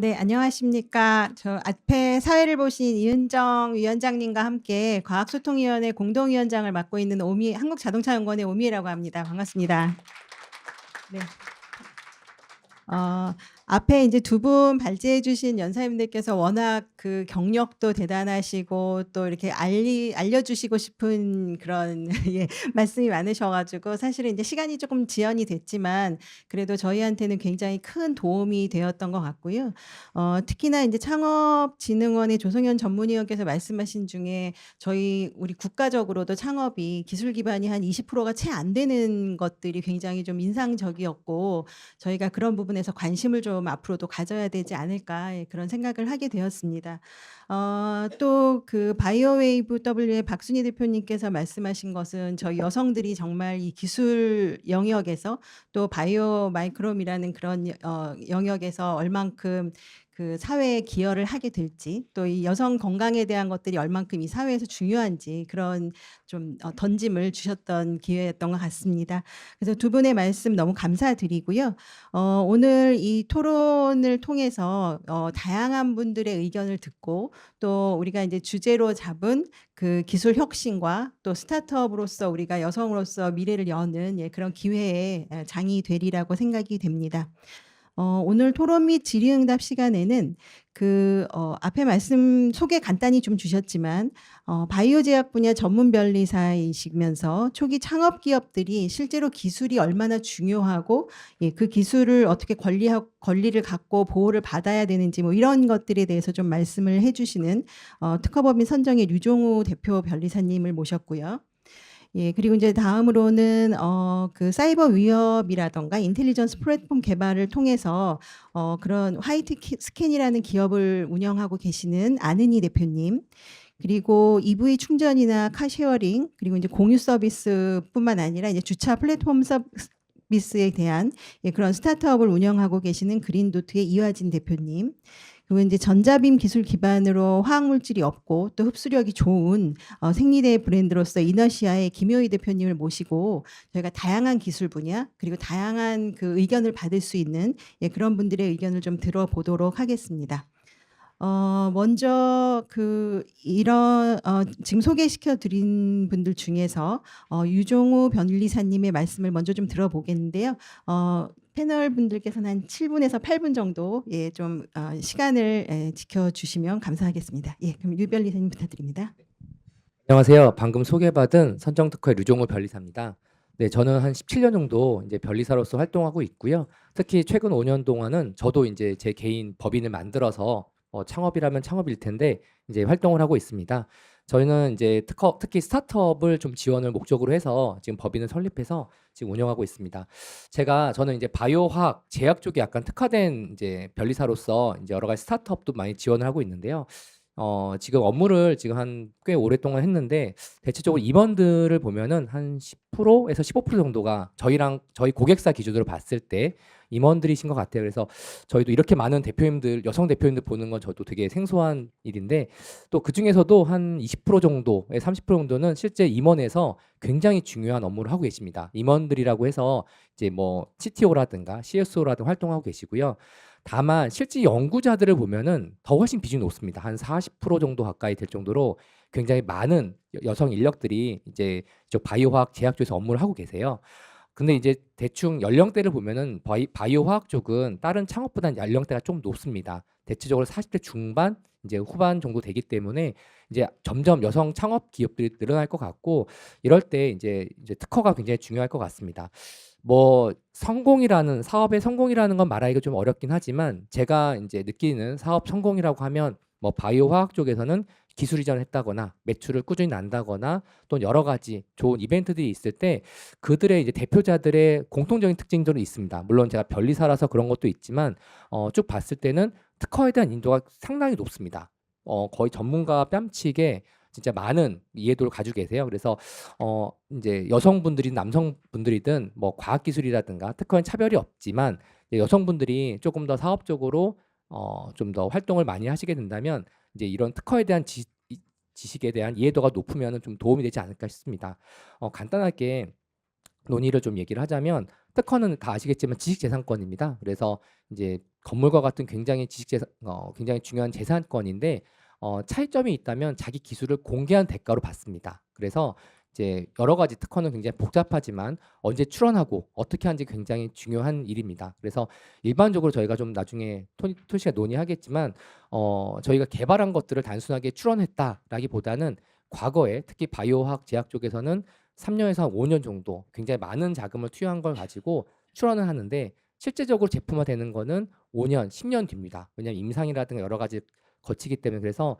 네, 안녕하십니까. 저 앞에 사회를 보신 이은정 위원장님과 함께 과학소통위원회 공동위원장을 맡고 있는 한국자동차연구원의 오미애라고 합니다. 반갑습니다. 네. 어, 앞에 이제 두 분 발제해 주신 연사님들께서 워낙 그 경력도 대단하시고 또 이렇게 알려주시고 싶은 그런 예, 말씀이 많으셔가지고 사실은 이제 시간이 조금 지연이 됐지만 그래도 저희한테는 굉장히 큰 도움이 되었던 것 같고요. 특히나 이제 창업진흥원의 조성현 전문위원께서 말씀하신 중에 우리 국가적으로도 창업이 기술 기반이 한 20%가 채 안 되는 것들이 굉장히 좀 인상적이었고 저희가 그런 부분에서 관심을 좀 앞으로도 가져야 되지 않을까 그런 생각을 하게 되었습니다. 또 그 바이오웨이브 W의 박순희 대표님께서 말씀하신 것은 저희 여성들이 정말 이 기술 영역에서 또 바이오 마이크롬이라는 그런 영역에서 얼만큼 그 사회에 기여를 하게 될지 또 이 여성 건강에 대한 것들이 얼만큼 이 사회에서 중요한지 그런 좀 던짐을 주셨던 기회였던 것 같습니다. 그래서 두 분의 말씀 너무 감사드리고요. 오늘 이 토론을 통해서 다양한 분들의 의견을 듣고 또 우리가 이제 주제로 잡은 그 기술 혁신과 또 스타트업으로서 우리가 여성으로서 미래를 여는 그런 기회의 장이 되리라고 생각이 됩니다. 오늘 토론 및 질의응답 시간에는 앞에 말씀 소개 간단히 좀 주셨지만 바이오 제약 분야 전문 변리사이시면서 초기 창업 기업들이 실제로 기술이 얼마나 중요하고 그 기술을 어떻게 권리를 갖고 보호를 받아야 되는지 뭐 이런 것들에 대해서 좀 말씀을 해주시는 특허법인 선정의 류종우 대표 변리사님을 모셨고요. 그리고 이제 다음으로는 그 사이버 위협이라든가 인텔리전스 플랫폼 개발을 통해서 그런 화이트 스캔이라는 기업을 운영하고 계시는 안은희 대표님, 그리고 EV 충전이나 카쉐어링, 그리고 이제 공유 서비스뿐만 아니라 이제 주차 플랫폼 서비스에 대한 그런 스타트업을 운영하고 계시는 그린도트의 이화진 대표님, 그리고 이제 전자빔 기술 기반으로 화학 물질이 없고 또 흡수력이 좋은 생리대 브랜드로서 이너시아의 김효희 대표님을 모시고 저희가 다양한 기술 분야 그리고 다양한 그 의견을 받을 수 있는 그런 분들의 의견을 좀 들어보도록 하겠습니다. 먼저 지금 소개시켜 드린 분들 중에서 유종우 변리사님의 말씀을 먼저 좀 들어보겠는데요. 패널 분들께서는 한 7분에서 8분 정도 좀 시간을 지켜주시면 감사하겠습니다. 그럼 유 변리사님 부탁드립니다. 안녕하세요. 방금 소개받은 선정특허의 류종호 변리사입니다. 네, 저는 한 17년 정도 이제 변리사로서 활동하고 있고요. 특히 최근 5년 동안은 저도 이제 제 개인 법인을 만들어서 창업이라면 창업일 텐데 이제 활동을 하고 있습니다. 저희는 이제 특히 스타트업을 좀 지원을 목적으로 해서 지금 법인을 설립해서 지금 운영하고 있습니다. 저는 이제 바이오화학, 제약 쪽에 약간 특화된 이제 변리사로서 이제 여러 가지 스타트업도 많이 지원을 하고 있는데요. 지금 업무를 지금 한 꽤 오랫동안 했는데 대체적으로 임원들을 보면은 한 10%에서 15% 정도가 저희 고객사 기준으로 봤을 때 임원들이신 것 같아요. 그래서 저희도 이렇게 많은 여성 대표님들 보는 건 저도 되게 생소한 일인데 또 그중에서도 한 20% 정도에 30% 정도는 실제 임원에서 굉장히 중요한 업무를 하고 계십니다. 임원들이라고 해서 이제 뭐 CTO라든가 CSO라든가 활동하고 계시고요. 다만 실제 연구자들을 보면은 더 훨씬 비중이 높습니다. 한 40% 정도 가까이 될 정도로 굉장히 많은 여성 인력들이 이제 바이오화학 제약 쪽에서 업무를 하고 계세요. 근데 이제 대충 연령대를 보면은 바이오화학 쪽은 다른 창업보다는 연령대가 좀 높습니다. 대체적으로 40대 중반 이제 후반 정도 되기 때문에 이제 점점 여성 창업 기업들이 늘어날 것 같고 이럴 때 이제 특허가 굉장히 중요할 것 같습니다. 뭐 사업의 성공이라는 건 말하기가 좀 어렵긴 하지만 제가 이제 느끼는 사업 성공이라고 하면 뭐 바이오화학 쪽에서는 기술 이전을 했다거나 매출을 꾸준히 난다거나 또 여러 가지 좋은 이벤트들이 있을 때 그들의 이제 대표자들의 공통적인 특징들이 있습니다. 물론 제가 변리사라서 그런 것도 있지만 쭉 봤을 때는 특허에 대한 인도가 상당히 높습니다. 거의 전문가 뺨치게 진짜 많은 이해도를 가지고 계세요. 그래서 이제 여성분들이든 남성분들이든 뭐 과학기술이라든가 특허엔 차별이 없지만 여성분들이 조금 더 사업적으로 좀 더 활동을 많이 하시게 된다면 이제 이런 특허에 대한 지식에 대한 이해도가 높으면 좀 도움이 되지 않을까 싶습니다. 간단하게 논의를 좀 얘기를 하자면 특허는 다 아시겠지만 지식재산권입니다. 그래서 이제 건물과 같은 굉장히 굉장히 중요한 재산권인데 차이점이 있다면 자기 기술을 공개한 대가로 받습니다. 그래서 이제 여러 가지 특허는 굉장히 복잡하지만 언제 출원하고 어떻게 하는지 굉장히 중요한 일입니다. 그래서 일반적으로 저희가 좀 나중에 토니 씨가 논의하겠지만 저희가 개발한 것들을 단순하게 출원했다라기보다는 과거에 특히 바이오화학 제약 쪽에서는 3년에서 5년 정도 굉장히 많은 자금을 투여한 걸 가지고 출원을 하는데 실제적으로 제품화되는 거는 5년, 10년 뒤입니다. 왜냐하면 임상이라든가 여러 가지 거치기 때문에. 그래서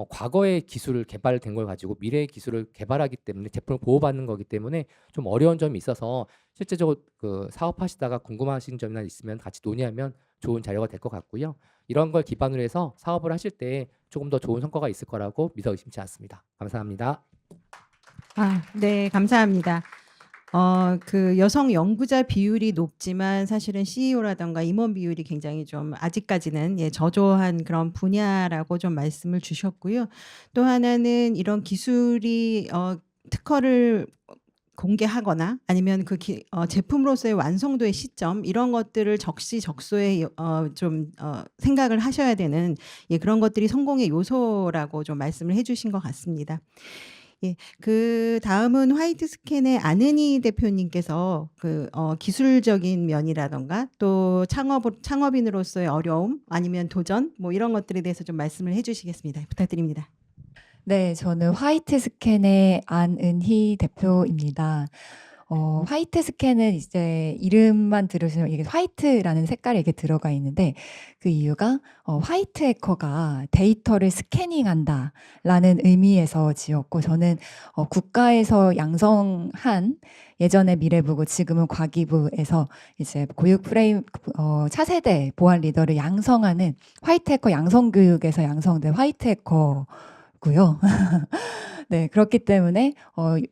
과거의 기술을 개발된 걸 가지고 미래의 기술을 개발하기 때문에 제품을 보호받는 거기 때문에 좀 어려운 점이 있어서 실제적으로 그 사업하시다가 궁금하신 점이나 있으면 같이 논의하면 좋은 자료가 될 것 같고요. 이런 걸 기반으로 해서 사업을 하실 때 조금 더 좋은 성과가 있을 거라고 믿어 의심치 않습니다. 감사합니다. 네, 감사합니다. 그 여성 연구자 비율이 높지만 사실은 CEO라든가 임원 비율이 굉장히 좀 아직까지는 저조한 그런 분야라고 좀 말씀을 주셨고요. 또 하나는 이런 기술이 특허를 공개하거나 아니면 제품으로서의 완성도의 시점 이런 것들을 적시적소에 좀 생각을 하셔야 되는 그런 것들이 성공의 요소라고 좀 말씀을 해주신 것 같습니다. 그다음은 화이트스캔의 안은희 대표님께서 기술적인 면이라든가 또 창업인으로서의 어려움 아니면 도전 뭐 이런 것들에 대해서 좀 말씀을 해주시겠습니다. 부탁드립니다. 네, 저는 화이트스캔의 안은희 대표입니다. 화이트스캔은 이제 이름만 들으시면 이게 화이트라는 색깔이 이렇게 들어가 있는데 그 이유가 화이트 해커가 데이터를 스캐닝한다라는 의미에서 지었고 저는 국가에서 양성한 예전에 미래부고 지금은 과기부에서 이제 교육 프레임 차세대 보안 리더를 양성하는 화이트 해커 양성 교육에서 양성된 화이트 해커 고요. 네, 그렇기 때문에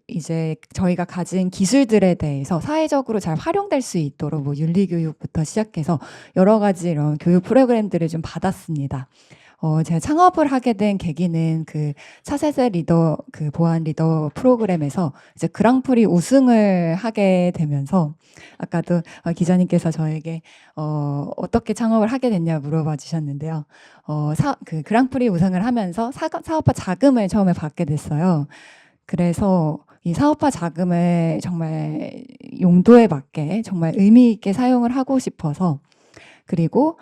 이제 저희가 가진 기술들에 대해서 사회적으로 잘 활용될 수 있도록 뭐 윤리 교육부터 시작해서 여러 가지 이런 교육 프로그램들을 좀 받았습니다. 제가 창업을 하게 된 계기는 그 차세대 리더 그 보안 리더 프로그램에서 이제 그랑프리 우승을 하게 되면서 아까도 기자님께서 저에게 어떻게 창업을 하게 됐냐 물어봐 주셨는데요. 그 그랑프리 우승을 하면서 사업화 자금을 처음에 받게 됐어요. 그래서 이 사업화 자금을 정말 용도에 맞게 정말 의미 있게 사용을 하고 싶어서 그리고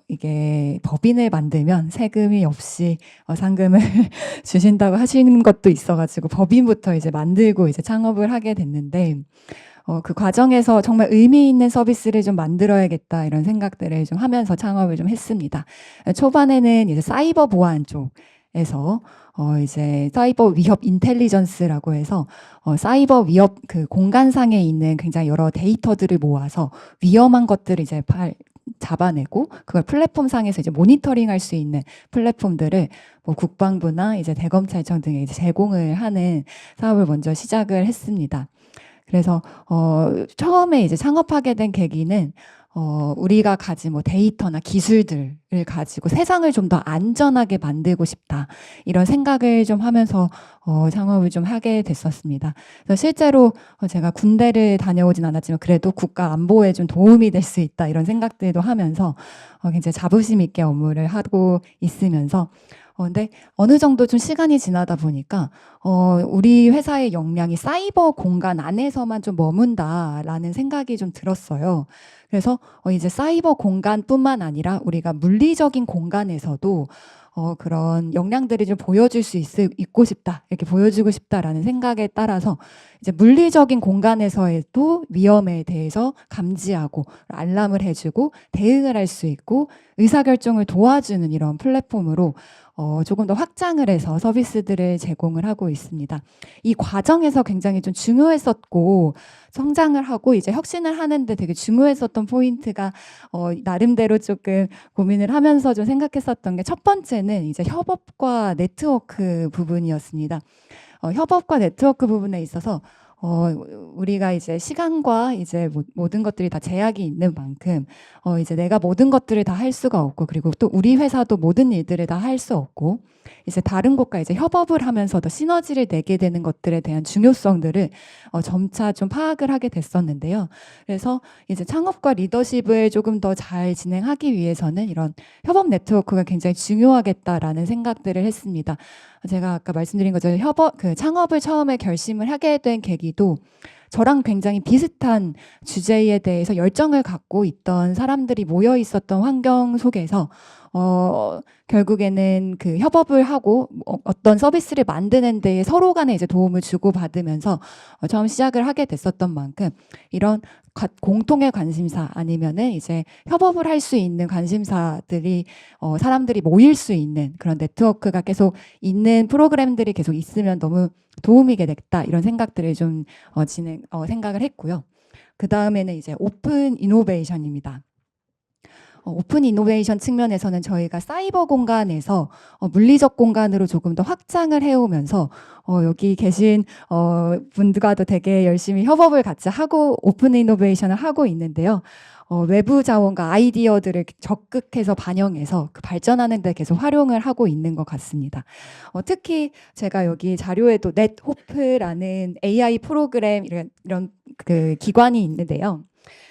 이게 법인을 만들면 세금이 없이 상금을 주신다고 하시는 것도 있어가지고 법인부터 이제 만들고 이제 창업을 하게 됐는데 그 과정에서 정말 의미 있는 서비스를 좀 만들어야겠다 이런 생각들을 좀 하면서 창업을 좀 했습니다. 초반에는 이제 사이버 보안 쪽에서 이제 사이버 위협 인텔리전스라고 해서 사이버 위협 그 공간상에 있는 굉장히 여러 데이터들을 모아서 위험한 것들을 이제 잡아내고 그걸 플랫폼상에서 이제 모니터링할 수 있는 플랫폼들을 뭐 국방부나 이제 대검찰청 등에 이제 제공을 하는 사업을 먼저 시작을 했습니다. 그래서 처음에 이제 창업하게 된 계기는 우리가 가진 뭐 데이터나 기술들을 가지고 세상을 좀 더 안전하게 만들고 싶다 이런 생각을 좀 하면서 창업을 좀 하게 됐었습니다. 그래서 실제로 제가 군대를 다녀오진 않았지만 그래도 국가 안보에 좀 도움이 될 수 있다 이런 생각들도 하면서 굉장히 자부심 있게 업무를 하고 있으면서 근데 어느 정도 좀 시간이 지나다 보니까 우리 회사의 역량이 사이버 공간 안에서만 좀 머문다라는 생각이 좀 들었어요. 그래서 이제 사이버 공간뿐만 아니라 우리가 물리적인 공간에서도 그런 역량들이 좀 보여줄 수 있고 싶다, 이렇게 보여주고 싶다라는 생각에 따라서 이제 물리적인 공간에서도 위험에 대해서 감지하고 알람을 해주고 대응을 할 수 있고 의사결정을 도와주는 이런 플랫폼으로 조금 더 확장을 해서 서비스들을 제공을 하고 있습니다. 이 과정에서 굉장히 좀 중요했었고 성장을 하고 이제 혁신을 하는데 되게 중요했었던 포인트가 나름대로 조금 고민을 하면서 좀 생각했었던 게 첫 번째는 이제 협업과 네트워크 부분이었습니다. 협업과 네트워크 부분에 있어서 우리가 이제 시간과 이제 모든 것들이 다 제약이 있는 만큼 이제 내가 모든 것들을 다 할 수가 없고, 그리고 또 우리 회사도 모든 일들을 다 할 수 없고, 이제 다른 곳과 이제 협업을 하면서 더 시너지를 내게 되는 것들에 대한 중요성들을 점차 좀 파악을 하게 됐었는데요. 그래서 이제 창업과 리더십을 조금 더 잘 진행하기 위해서는 이런 협업 네트워크가 굉장히 중요하겠다라는 생각들을 했습니다. 제가 아까 말씀드린 것처럼 창업을 처음에 결심을 하게 된 계기도 저랑 굉장히 비슷한 주제에 대해서 열정을 갖고 있던 사람들이 모여 있었던 환경 속에서 결국에는 그 협업을 하고 어떤 서비스를 만드는 데에 서로 간에 이제 도움을 주고받으면서 처음 시작을 하게 됐었던 만큼 이런 공통의 관심사 아니면은 이제 협업을 할 수 있는 관심사들이 사람들이 모일 수 있는 그런 네트워크가 계속 있는 프로그램들이 계속 있으면 너무 도움이 되겠다 이런 생각들을 좀 생각을 했고요. 그 다음에는 이제 오픈 이노베이션입니다. 오픈 이노베이션 측면에서는 저희가 사이버 공간에서 물리적 공간으로 조금 더 확장을 해오면서 여기 계신 분들과도 되게 열심히 협업을 같이 하고 오픈 이노베이션을 하고 있는데요. 외부 자원과 아이디어들을 적극해서 반영해서 그 발전하는 데 계속 활용을 하고 있는 것 같습니다. 특히 제가 여기 자료에도 넷호프라는 AI 프로그램 이런 그 기관이 있는데요.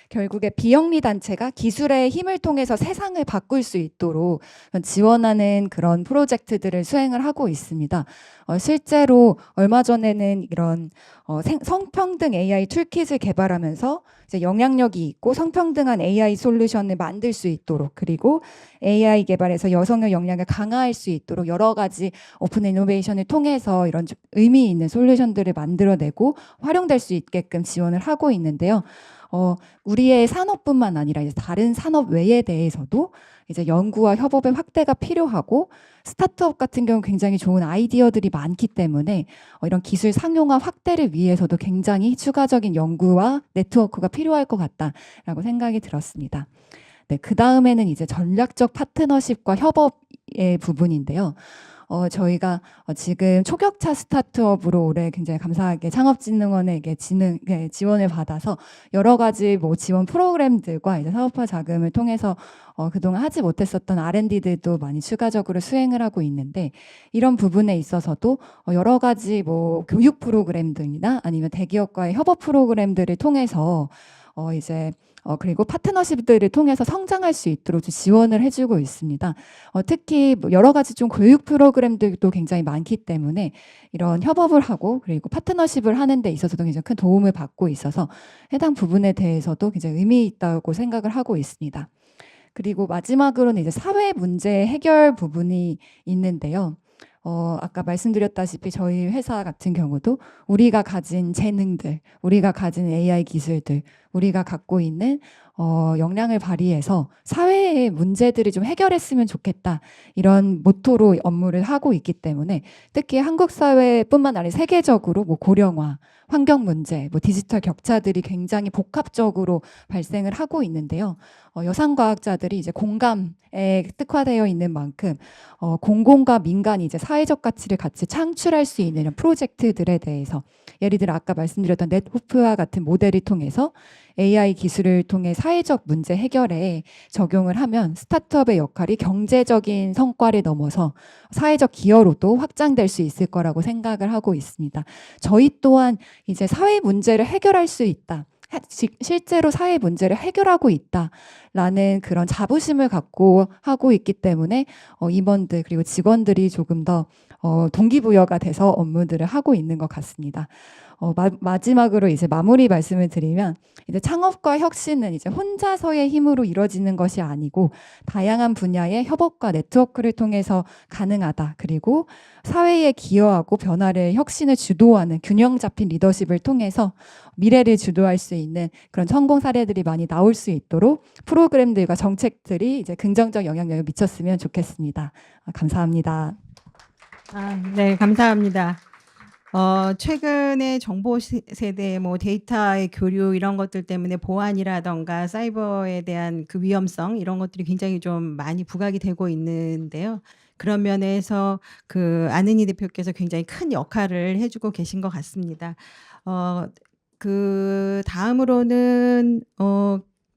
결국에 비영리 단체가 기술의 힘을 통해서 세상을 바꿀 수 있도록 지원하는 그런 프로젝트들을 수행을 하고 있습니다. 실제로 얼마 전에는 이런 성평등 AI 툴킷을 개발하면서 이제 영향력이 있고 성평등한 AI 솔루션을 만들 수 있도록, 그리고 AI 개발에서 여성의 역량을 강화할 수 있도록 여러 가지 오픈 이노베이션을 통해서 이런 의미 있는 솔루션들을 만들어내고 활용될 수 있게끔 지원을 하고 있는데요. 우리의 산업뿐만 아니라 이제 다른 산업 외에 대해서도 이제 연구와 협업의 확대가 필요하고, 스타트업 같은 경우 굉장히 좋은 아이디어들이 많기 때문에 이런 기술 상용화 확대를 위해서도 굉장히 추가적인 연구와 네트워크가 필요할 것 같다라고 생각이 들었습니다. 네, 그 다음에는 이제 전략적 파트너십과 협업의 부분인데요. 저희가 지금 초격차 스타트업으로 올해 굉장히 감사하게 창업진흥원에게 지원을 받아서 여러 가지 지원 프로그램들과 이제 사업화 자금을 통해서 그동안 하지 못했었던 R&D들도 많이 추가적으로 수행을 하고 있는데, 이런 부분에 있어서도 여러 가지 교육 프로그램들이나 아니면 대기업과의 협업 프로그램들을 통해서 그리고 파트너십들을 통해서 성장할 수 있도록 지원을 해주고 있습니다. 특히 여러 가지 좀 교육 프로그램들도 굉장히 많기 때문에 이런 협업을 하고 그리고 파트너십을 하는 데 있어서도 굉장히 큰 도움을 받고 있어서 해당 부분에 대해서도 굉장히 의미 있다고 생각을 하고 있습니다. 그리고 마지막으로는 이제 사회 문제 해결 부분이 있는데요. 아까 말씀드렸다시피 저희 회사 같은 경우도 우리가 가진 재능들, 우리가 가진 AI 기술들, 우리가 갖고 있는 역량을 발휘해서 사회의 문제들을 좀 해결했으면 좋겠다, 이런 모토로 업무를 하고 있기 때문에 특히 한국 사회뿐만 아니라 세계적으로 고령화, 환경 문제, 디지털 격차들이 굉장히 복합적으로 발생을 하고 있는데요. 여성과학자들이 이제 공감에 특화되어 있는 만큼 공공과 민간이 이제 사회적 가치를 같이 창출할 수 있는 이런 프로젝트들에 대해서, 예를 들어 아까 말씀드렸던 넷호프와 같은 모델을 통해서 AI 기술을 통해 사회적 문제 해결에 적용을 하면 스타트업의 역할이 경제적인 성과를 넘어서 사회적 기여로도 확장될 수 있을 거라고 생각을 하고 있습니다. 저희 또한 이제 사회 문제를 해결할 수 있다, 실제로 사회 문제를 해결하고 있다라는 그런 자부심을 갖고 하고 있기 때문에 임원들 그리고 직원들이 조금 더 동기부여가 돼서 업무들을 하고 있는 것 같습니다. 마지막으로 이제 마무리 말씀을 드리면, 이제 창업과 혁신은 이제 혼자서의 힘으로 이루어지는 것이 아니고 다양한 분야의 협업과 네트워크를 통해서 가능하다. 그리고 사회에 기여하고 변화를, 혁신을 주도하는 균형 잡힌 리더십을 통해서 미래를 주도할 수 있는 그런 성공 사례들이 많이 나올 수 있도록 프로그램들과 정책들이 이제 긍정적 영향력을 미쳤으면 좋겠습니다. 감사합니다. 네, 감사합니다. 최근에 정보 세대, 데이터의 교류 이런 것들 때문에 보안이라던가 사이버에 대한 그 위험성 이런 것들이 굉장히 좀 많이 부각이 되고 있는데요. 그런 면에서 그 안은희 대표께서 굉장히 큰 역할을 해주고 계신 것 같습니다. 다음으로는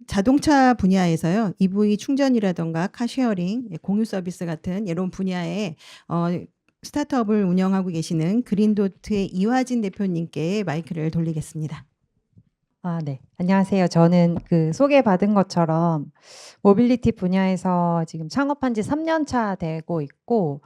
자동차 분야에서요. EV 충전이라든가 카쉐어링, 공유 서비스 같은 이런 분야에 스타트업을 운영하고 계시는 그린도트의 이화진 대표님께 마이크를 돌리겠습니다. 네. 안녕하세요. 저는 소개받은 것처럼 모빌리티 분야에서 지금 창업한 지 3년 차 되고 있고,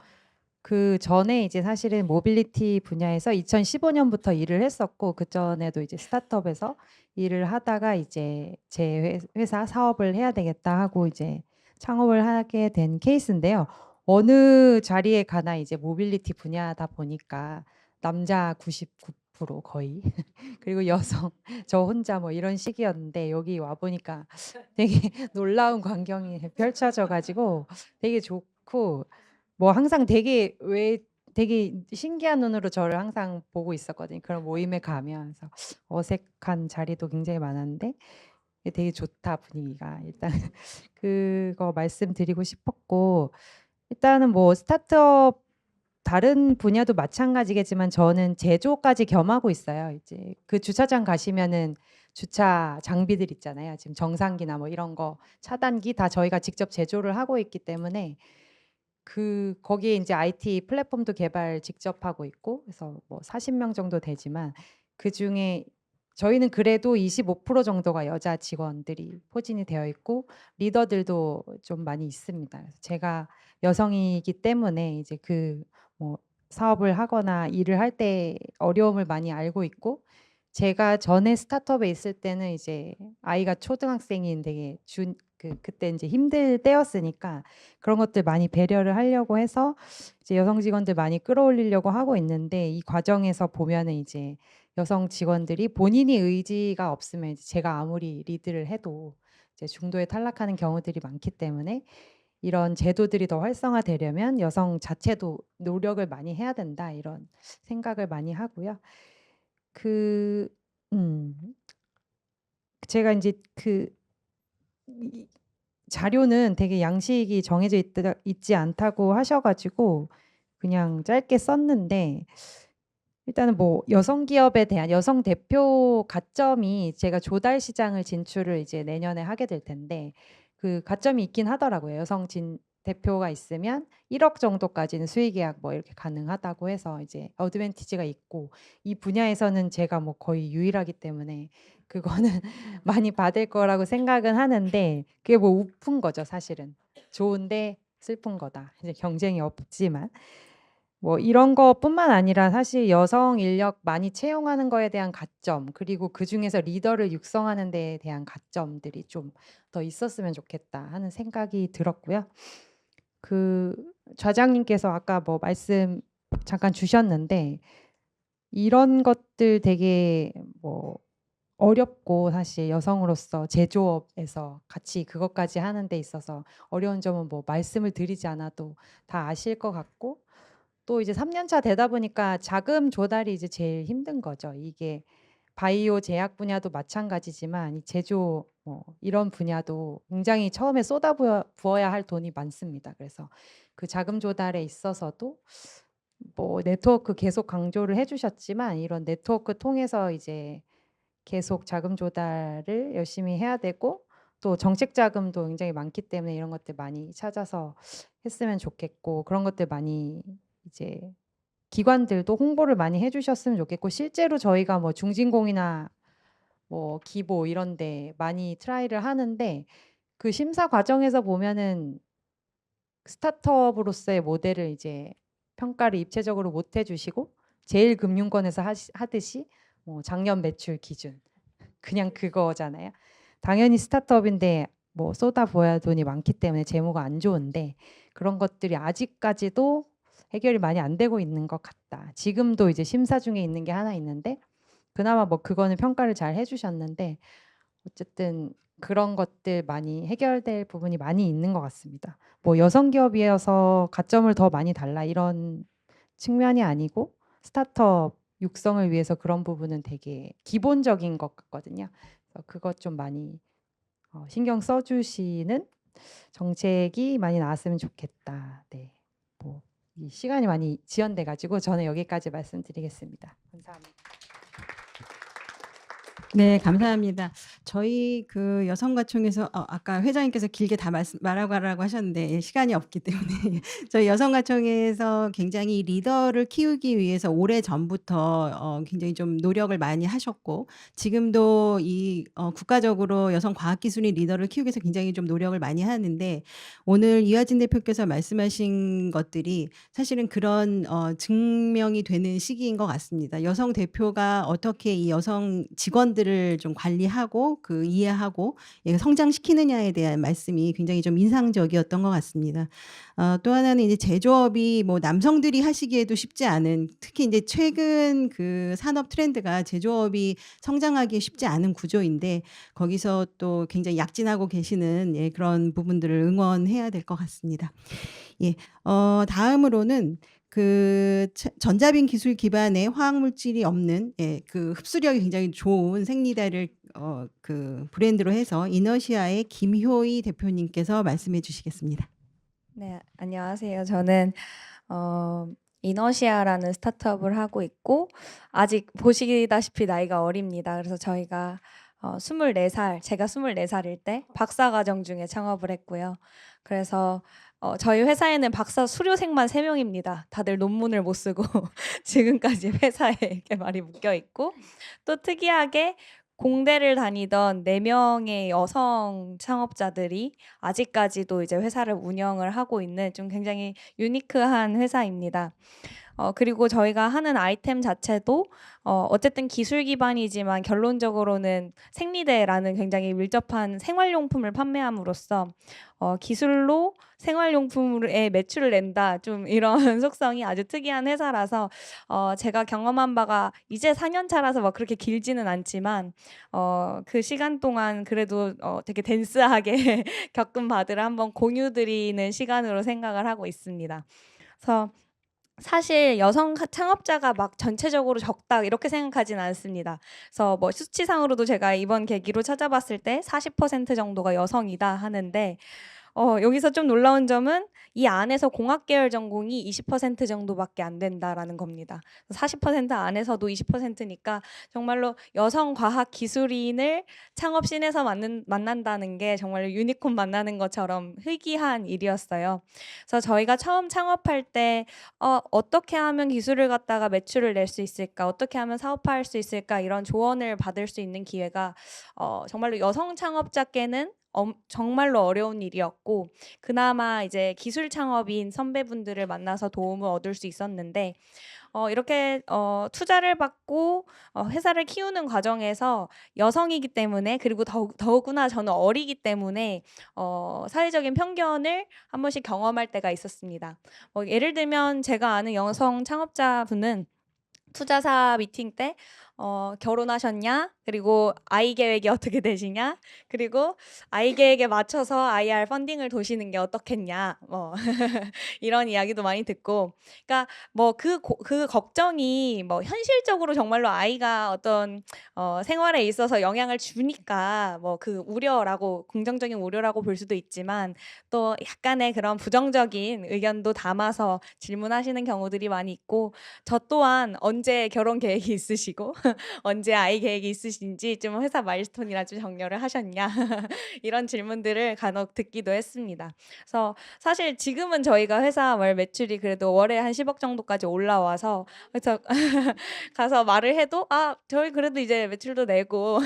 그 전에 이제 사실은 모빌리티 분야에서 2015년부터 일을 했었고, 그 전에도 이제 스타트업에서 일을 하다가 이제 제 회사 사업을 해야 되겠다 하고 이제 창업을 하게 된 케이스인데요. 어느 자리에 가나 이제 모빌리티 분야다 보니까 남자 99% 거의 그리고 여성 저 혼자 뭐 이런 식이었는데, 여기 와 보니까 되게 놀라운 광경이 펼쳐져 가지고 되게 좋고, 뭐 항상 되게 신기한 눈으로 저를 항상 보고 있었거든요. 그런 모임에 가면. 그래서 어색한 자리도 굉장히 많았는데 되게 좋다 분위기가. 일단 그거 말씀드리고 싶었고, 일단은 뭐 스타트업 다른 분야도 마찬가지겠지만 저는 제조까지 겸하고 있어요. 이제 그 주차장 가시면은 주차 장비들 있잖아요. 지금 정상기나 뭐 이런 거 차단기 다 저희가 직접 제조를 하고 있기 때문에 거기에 이제 IT 플랫폼도 개발 직접 하고 있고, 그래서 뭐 40명 정도 되지만 그중에 저희는 그래도 25% 정도가 여자 직원들이 포진이 되어 있고, 리더들도 좀 많이 있습니다. 그래서 제가 여성이기 때문에 이제 뭐 사업을 하거나 일을 할 때 어려움을 많이 알고 있고, 제가 전에 스타트업에 있을 때는 이제 아이가 초등학생인 되게 그때 이제 힘들 때였으니까 그런 것들 많이 배려를 하려고 해서 이제 여성 직원들 많이 끌어올리려고 하고 있는데, 이 과정에서 보면은 이제 여성 직원들이 본인이 의지가 없으면 이제 제가 아무리 리드를 해도 이제 중도에 탈락하는 경우들이 많기 때문에, 이런 제도들이 더 활성화되려면 여성 자체도 노력을 많이 해야 된다, 이런 생각을 많이 하고요. 음, 제가 이제 이 자료는 되게 양식이 정해져 있지 않다고 하셔가지고 그냥 짧게 썼는데, 일단은 뭐 여성 기업에 대한 여성 대표 가점이, 제가 조달 시장을 진출을 이제 내년에 하게 될 텐데 그 가점이 있긴 하더라고요. 여성 대표가 있으면 1억 정도까지는 수익 계약 뭐 이렇게 가능하다고 해서 이제 어드밴티지가 있고, 이 분야에서는 제가 뭐 거의 유일하기 때문에 그거는 많이 받을 거라고 생각은 하는데, 그게 뭐 우픈 거죠 사실은. 좋은데 슬픈 거다. 이제 경쟁이 없지만 뭐 이런 것뿐만 아니라 사실 여성 인력 많이 채용하는 거에 대한 가점, 그리고 그중에서 리더를 육성하는 데에 대한 가점들이 좀 더 있었으면 좋겠다 하는 생각이 들었고요. 좌장님께서 아까 뭐 말씀 잠깐 주셨는데, 이런 것들 되게 뭐 어렵고, 사실 여성으로서 제조업에서 같이 그것까지 하는 데 있어서 어려운 점은 뭐 말씀을 드리지 않아도 다 아실 것 같고, 또 이제 3년 차 되다 보니까 자금 조달이 이제 제일 힘든 거죠. 이게 바이오 제약 분야도 마찬가지지만 이 제조 뭐 이런 분야도 굉장히 처음에 부어야 할 돈이 많습니다. 그래서 그 자금 조달에 있어서도 뭐 네트워크 계속 강조를 해주셨지만, 이런 네트워크 통해서 이제 계속 자금 조달을 열심히 해야 되고, 또 정책 자금도 굉장히 많기 때문에 이런 것들 많이 찾아서 했으면 좋겠고, 그런 것들 많이 이제 기관들도 홍보를 많이 해주셨으면 좋겠고, 실제로 저희가 뭐 중진공이나 뭐 기보 이런 데 많이 트라이를 하는데, 그 심사 과정에서 보면은 스타트업으로서의 모델을 이제 평가를 입체적으로 못 해주시고, 제일금융권에서 하듯이 뭐 작년 매출 기준 그냥 그거잖아요. 당연히 스타트업인데 뭐 쏟아부어야 돈이 많기 때문에 재무가 안 좋은데, 그런 것들이 아직까지도 해결이 많이 안 되고 있는 것 같다. 지금도 이제 심사 중에 있는 게 하나 있는데, 그나마 뭐 그거는 평가를 잘 해주셨는데, 어쨌든 그런 것들 많이 해결될 부분이 많이 있는 것 같습니다. 뭐 여성 기업이어서 가점을 더 많이 달라 이런 측면이 아니고, 스타트업 육성을 위해서 그런 부분은 되게 기본적인 것 같거든요. 그래서 그것 좀 많이 신경 써주시는 정책이 많이 나왔으면 좋겠다. 네, 뭐 이 시간이 많이 지연돼 가지고 저는 여기까지 말씀드리겠습니다. 감사합니다. 네, 감사합니다. 저희 그 여성가총에서 아까 회장님께서 길게 다 말하라고 하셨는데 예, 시간이 없기 때문에 저희 여성가총에서 굉장히 리더를 키우기 위해서 오래전부터 굉장히 좀 노력을 많이 하셨고 지금도 이 국가적으로 여성 과학기술인 리더를 키우기 위해서 굉장히 좀 노력을 많이 하는데 오늘 이화진 대표께서 말씀하신 것들이 사실은 그런 증명이 되는 시기인 것 같습니다. 여성 대표가 어떻게 이 여성 직원들을 좀 관리하고 그 이해하고 예, 성장시키느냐에 대한 말씀이 굉장히 좀 인상적이었던 것 같습니다. 또 하나는 이제 제조업이 뭐 남성들이 하시기에도 쉽지 않은 특히 이제 최근 그 산업 트렌드가 제조업이 성장하기 쉽지 않은 구조인데 거기서 또 굉장히 약진하고 계시는 예, 그런 부분들을 응원해야 될 것 같습니다. 예, 다음으로는 그 전자빈 기술 기반의 화학 물질이 없는 예, 그 흡수력이 굉장히 좋은 생리대를 그 브랜드로 해서 이너시아의 김효희 대표님께서 말씀해 주시겠습니다. 네, 안녕하세요. 저는 이너시아라는 스타트업을 하고 있고 아직 보시다시피 나이가 어립니다. 그래서 저희가 24살, 제가 24살일 때 박사과정 중에 창업을 했고요. 그래서 저희 회사에는 박사 수료생만 3명입니다. 다들 논문을 못 쓰고 지금까지 회사에 이렇게 많이 묶여 있고 또 특이하게 공대를 다니던 4명의 여성 창업자들이 아직까지도 이제 회사를 운영을 하고 있는 좀 굉장히 유니크한 회사입니다. 그리고 저희가 하는 아이템 자체도 어쨌든 기술 기반이지만 결론적으로는 생리대라는 굉장히 밀접한 생활용품을 판매함으로써 기술로 생활용품의 매출을 낸다. 좀 이런 속성이 아주 특이한 회사라서 제가 경험한 바가 이제 4년 차라서 막 그렇게 길지는 않지만 그 시간 동안 그래도 되게 댄스하게 겪은 바들을 한번 공유 드리는 시간으로 생각을 하고 있습니다. 그래서 사실 여성 창업자가 막 전체적으로 적다 이렇게 생각하진 않습니다. 그래서 뭐 수치상으로도 제가 이번 계기로 찾아봤을 때 40% 정도가 여성이다 하는데 여기서 좀 놀라운 점은 이 안에서 공학 계열 전공이 20% 정도밖에 안 된다라는 겁니다. 40% 안에서도 20%니까 정말로 여성 과학 기술인을 창업씬에서 만난다는 게 정말로 유니콘 만나는 것처럼 희귀한 일이었어요. 그래서 저희가 처음 창업할 때 어떻게 하면 기술을 갖다가 매출을 낼 수 있을까? 어떻게 하면 사업화할 수 있을까? 이런 조언을 받을 수 있는 기회가 정말로 여성 창업자께는 정말로 어려운 일이었고 그나마 이제 기술 창업인 선배분들을 만나서 도움을 얻을 수 있었는데 이렇게 투자를 받고 회사를 키우는 과정에서 여성이기 때문에 그리고 더구나 저는 어리기 때문에 사회적인 편견을 한 번씩 경험할 때가 있었습니다. 예를 들면 제가 아는 여성 창업자분은 투자사 미팅 때 결혼하셨냐? 그리고 아이 계획이 어떻게 되시냐? 그리고 아이 계획에 맞춰서 IR 펀딩을 도시는 게 어떻겠냐? 뭐 이런 이야기도 많이 듣고, 그러니까 뭐 그 걱정이 뭐 현실적으로 정말로 아이가 어떤 생활에 있어서 영향을 주니까 뭐 그 우려라고 긍정적인 우려라고 볼 수도 있지만 또 약간의 그런 부정적인 의견도 담아서 질문하시는 경우들이 많이 있고 저 또한 언제 결혼 계획이 있으시고 언제 아이 계획이 있으신지 좀 회사 마일스톤이나 좀 정렬을 하셨냐 이런 질문들을 간혹 듣기도 했습니다. 그래서 사실 지금은 저희가 회사 월 매출이 그래도 월에 한 10억 정도까지 올라와서 그래서 가서 말을 해도 저희 그래도 이제 매출도 내고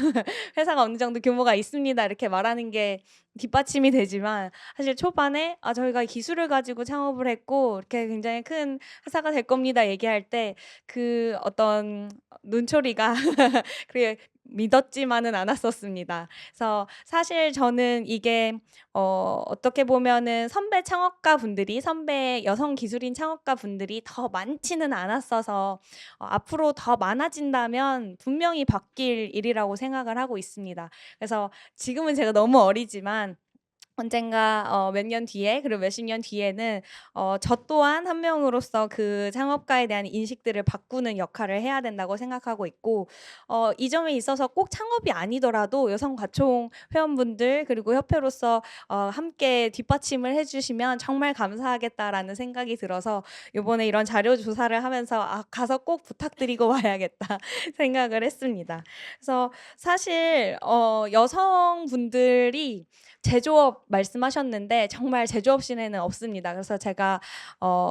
회사가 어느 정도 규모가 있습니다 이렇게 말하는 게 뒷받침이 되지만 사실 초반에 저희가 기술을 가지고 창업을 했고 이렇게 굉장히 큰 회사가 될 겁니다 얘기할 때 그 어떤 눈초리가 그게 믿었지만은 않았었습니다. 그래서 사실 저는 이게 어떻게 보면은 선배 여성 기술인 창업가 분들이 더 많지는 않았어서 앞으로 더 많아진다면 분명히 바뀔 일이라고 생각을 하고 있습니다. 그래서 지금은 제가 너무 어리지만 언젠가 몇 년 뒤에 그리고 몇십 년 뒤에는 저 또한 한 명으로서 그 창업가에 대한 인식들을 바꾸는 역할을 해야 된다고 생각하고 있고 이 점에 있어서 꼭 창업이 아니더라도 여성 과총 회원분들 그리고 협회로서 함께 뒷받침을 해 주시면 정말 감사하겠다라는 생각이 들어서 요번에 이런 자료 조사를 하면서 '아 가서 꼭 부탁드리고 와야겠다.' 생각을 했습니다. 그래서 사실 여성분들이 제조업 말씀하셨는데 정말 제조업 시내는 없습니다. 그래서 제가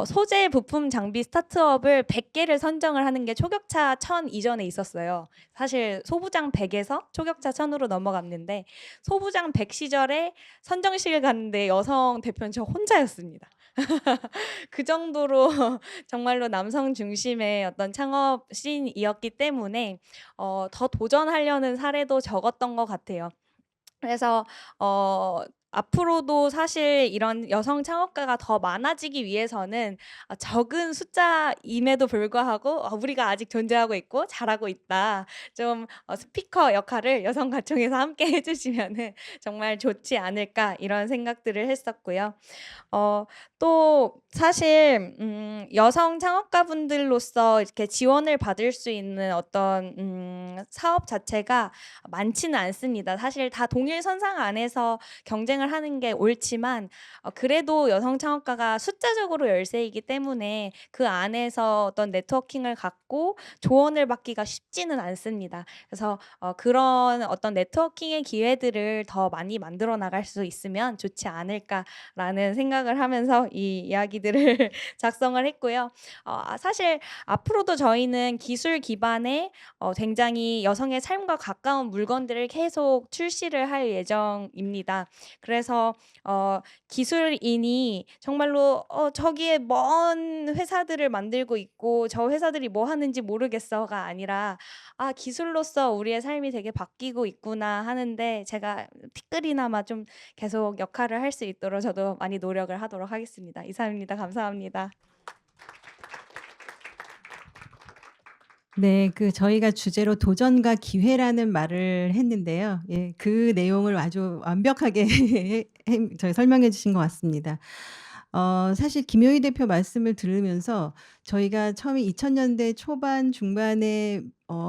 소재 부품 장비 스타트업을 100개를 선정을 하는 게 초격차 1000 이전에 있었어요. 사실 소부장 100에서 초격차 1000으로 넘어갔는데 소부장 100 시절에 선정식을 갔는데 여성 대표는 저 혼자였습니다. 그 정도로 정말로 남성 중심의 어떤 창업 씬이었기 때문에 더 도전하려는 사례도 적었던 것 같아요. 그래서 앞으로도 사실 이런 여성 창업가가 더 많아지기 위해서는 적은 숫자임에도 불구하고 우리가 아직 존재하고 있고 잘하고 있다. 좀 스피커 역할을 여성 가총에서 함께 해 주시면은 정말 좋지 않을까 이런 생각들을 했었고요. 또 사실 여성 창업가분들로서 이렇게 지원을 받을 수 있는 어떤 사업 자체가 많지는 않습니다. 사실 다 동일 선상 안에서 경쟁을 하는 게 옳지만 그래도 여성 창업가가 숫자적으로 열세이기 때문에 그 안에서 어떤 네트워킹을 갖고 조언을 받기가 쉽지는 않습니다. 그래서 그런 어떤 네트워킹의 기회들을 더 많이 만들어 나갈 수 있으면 좋지 않을까라는 생각을 하면서 이 이야기들을 작성을 했고요. 사실 앞으로도 저희는 기술 기반의 굉장히 여성의 삶과 가까운 물건들을 계속 출시를 할 예정입니다. 그래서 기술인이 정말로 저기에 먼 회사들을 만들고 있고 저 회사들이 뭐 하는지 모르겠어가 아니라 기술로서 우리의 삶이 되게 바뀌고 있구나 하는데 제가 티끌이나마 좀 계속 역할을 할 수 있도록 저도 많이 노력을 하도록 하겠습니다. 이상입니다. 감사합니다. 네. 저희가 주제로 도전과 기회라는 말을 했는데요. 예. 그 내용을 아주 완벽하게 저희 설명해 주신 것 같습니다. 사실 김효희 대표 말씀을 들으면서 저희가 처음에 2000 년대 초반 중반에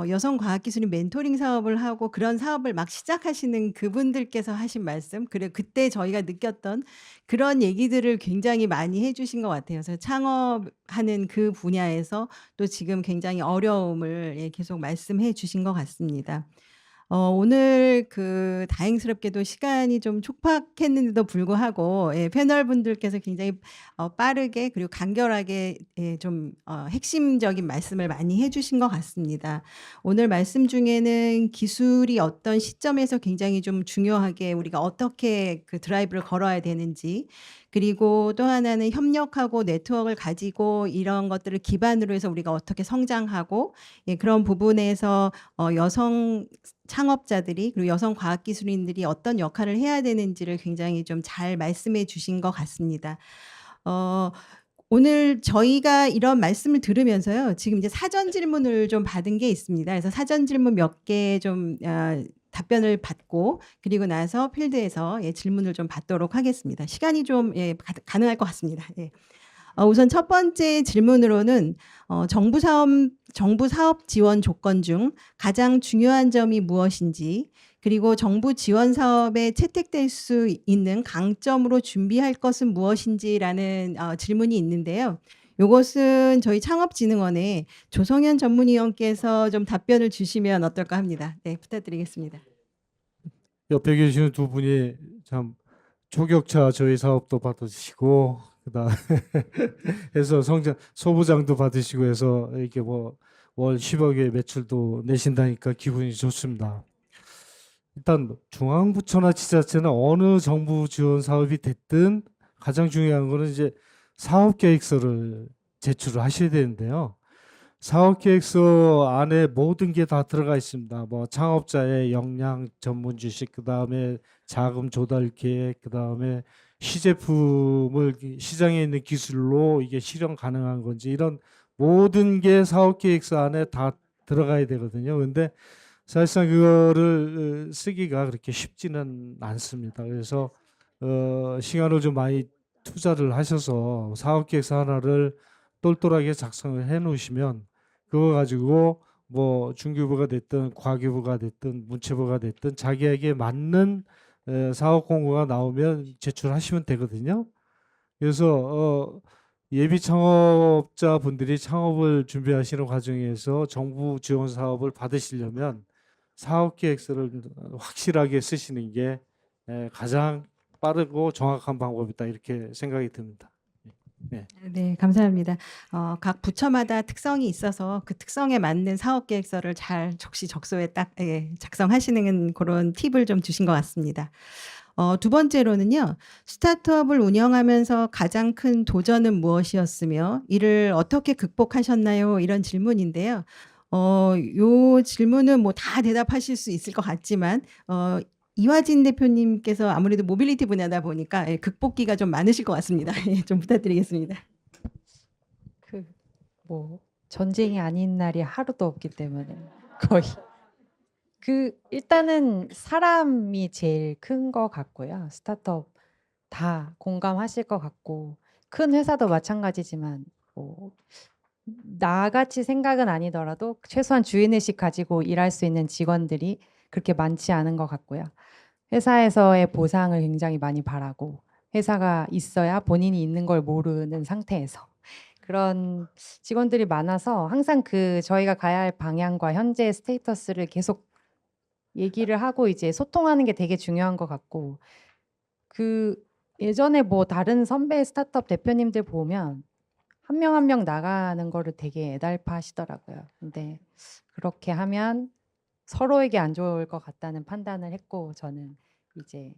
여성 과학기술인 멘토링 사업을 하고 그런 사업을 막 시작하시는 그분들께서 하신 말씀 그리고 그때 저희가 느꼈던 그런 얘기들을 굉장히 많이 해 주신 것 같아요. 그래서 창업하는 그 분야에서 또 지금 굉장히 어려움을 계속 말씀해 주신 것 같습니다. 오늘 다행스럽게도 시간이 좀 촉박했는데도 불구하고 패널 분들께서 굉장히 빠르게 그리고 간결하게 좀 핵심적인 말씀을 많이 해 주신 것 같습니다. 오늘 말씀 중에는 기술이 어떤 시점에서 굉장히 좀 중요하게 우리가 어떻게 그 드라이브를 걸어야 되는지 그리고 또 하나는 협력하고 네트워크를 가지고 이런 것들을 기반으로 해서 우리가 어떻게 성장하고 그런 부분에서 여성 창업자들이 그리고 여성 과학기술인들이 어떤 역할을 해야 되는지를 굉장히 좀 잘 말씀해 주신 것 같습니다. 오늘 저희가 이런 말씀을 들으면서요. 지금 이제 사전 질문을 좀 받은 게 있습니다. 그래서 사전 질문 몇 개 좀 답변을 받고 그리고 나서 필드에서 질문을 좀 받도록 하겠습니다. 시간이 좀 가능할 것 같습니다. 우선 첫 번째 질문으로는 정부 사업 지원 조건 중 가장 중요한 점이 무엇인지 그리고 정부 지원 사업에 채택될 수 있는 강점으로 준비할 것은 무엇인지라는 질문이 있는데요. 요것은 저희 창업진흥원의 조성현 전문위원께서 좀 답변을 주시면 어떨까 합니다. 네, 부탁드리겠습니다. 옆에 계시는 두 분이 참 초격차 저희 사업도 받으시고 그다음 해서 소부장도 받으시고 해서 이렇게 뭐 월 10억의 매출도 내신다니까 기분이 좋습니다. 일단 중앙부처나 지자체는 어느 정부 지원 사업이 됐든 가장 중요한 거는 이제 사업계획서를 제출을 하셔야 되는데요. 사업계획서 안에 모든 게 다 들어가 있습니다. 뭐 창업자의 역량, 전문 지식, 그다음에 자금 조달 계획, 그다음에 시제품을 시장에 있는 기술로 이게 실현 가능한 건지 이런 모든 게 사업계획서 안에 다 들어가야 되거든요. 근데 사실상 그거를 쓰기가 그렇게 쉽지는 않습니다. 그래서 시간을 좀 많이 투자를 하셔서 사업계획서 하나를 똘똘하게 작성을 해 놓으시면 그거 가지고 뭐 중기부가 됐든 과기부가 됐든 문체부가 됐든 자기에게 맞는 사업 공고가 나오면 제출하시면 되거든요. 그래서 예비 창업자분들이 창업을 준비하시는 과정에서 정부 지원 사업을 받으시려면 사업 계획서를 확실하게 쓰시는 게 가장 빠르고 정확한 방법이다 이렇게 생각이 듭니다. 네, 감사합니다. 각 부처마다 특성이 있어서 그 특성에 맞는 사업 계획서를 잘 적시적소에 딱 작성하시는 그런 팁을 좀 주신 것 같습니다. 두 번째로는요. 스타트업을 운영하면서 가장 큰 도전은 무엇이었으며 이를 어떻게 극복하셨나요? 이런 질문인데요. 요 질문은 뭐 다 대답하실 수 있을 것 같지만 이화진 대표님께서 아무래도 모빌리티 분야다 보니까 극복기가 좀 많으실 것 같습니다. 좀 부탁드리겠습니다. 뭐 전쟁이 아닌 날이 하루도 없기 때문에 거의 일단은 사람이 제일 큰 거 같고요. 스타트업 다 공감하실 것 같고 큰 회사도 마찬가지지만 뭐 나같이 생각은 아니더라도 최소한 주인의식 가지고 일할 수 있는 직원들이 그렇게 많지 않은 것 같고요. 회사에서의 보상을 굉장히 많이 바라고 회사가 있어야 본인이 있는 걸 모르는 상태에서 그런 직원들이 많아서 항상 저희가 가야 할 방향과 현재 스테이터스를 계속 얘기를 하고 이제 소통하는 게 되게 중요한 것 같고 예전에 뭐 다른 선배 스타트업 대표님들 보면 한 명 한 명 나가는 거를 되게 애달파 하시더라고요. 근데 그렇게 하면 서로에게 안 좋을 것 같다는 판단을 했고 저는 이제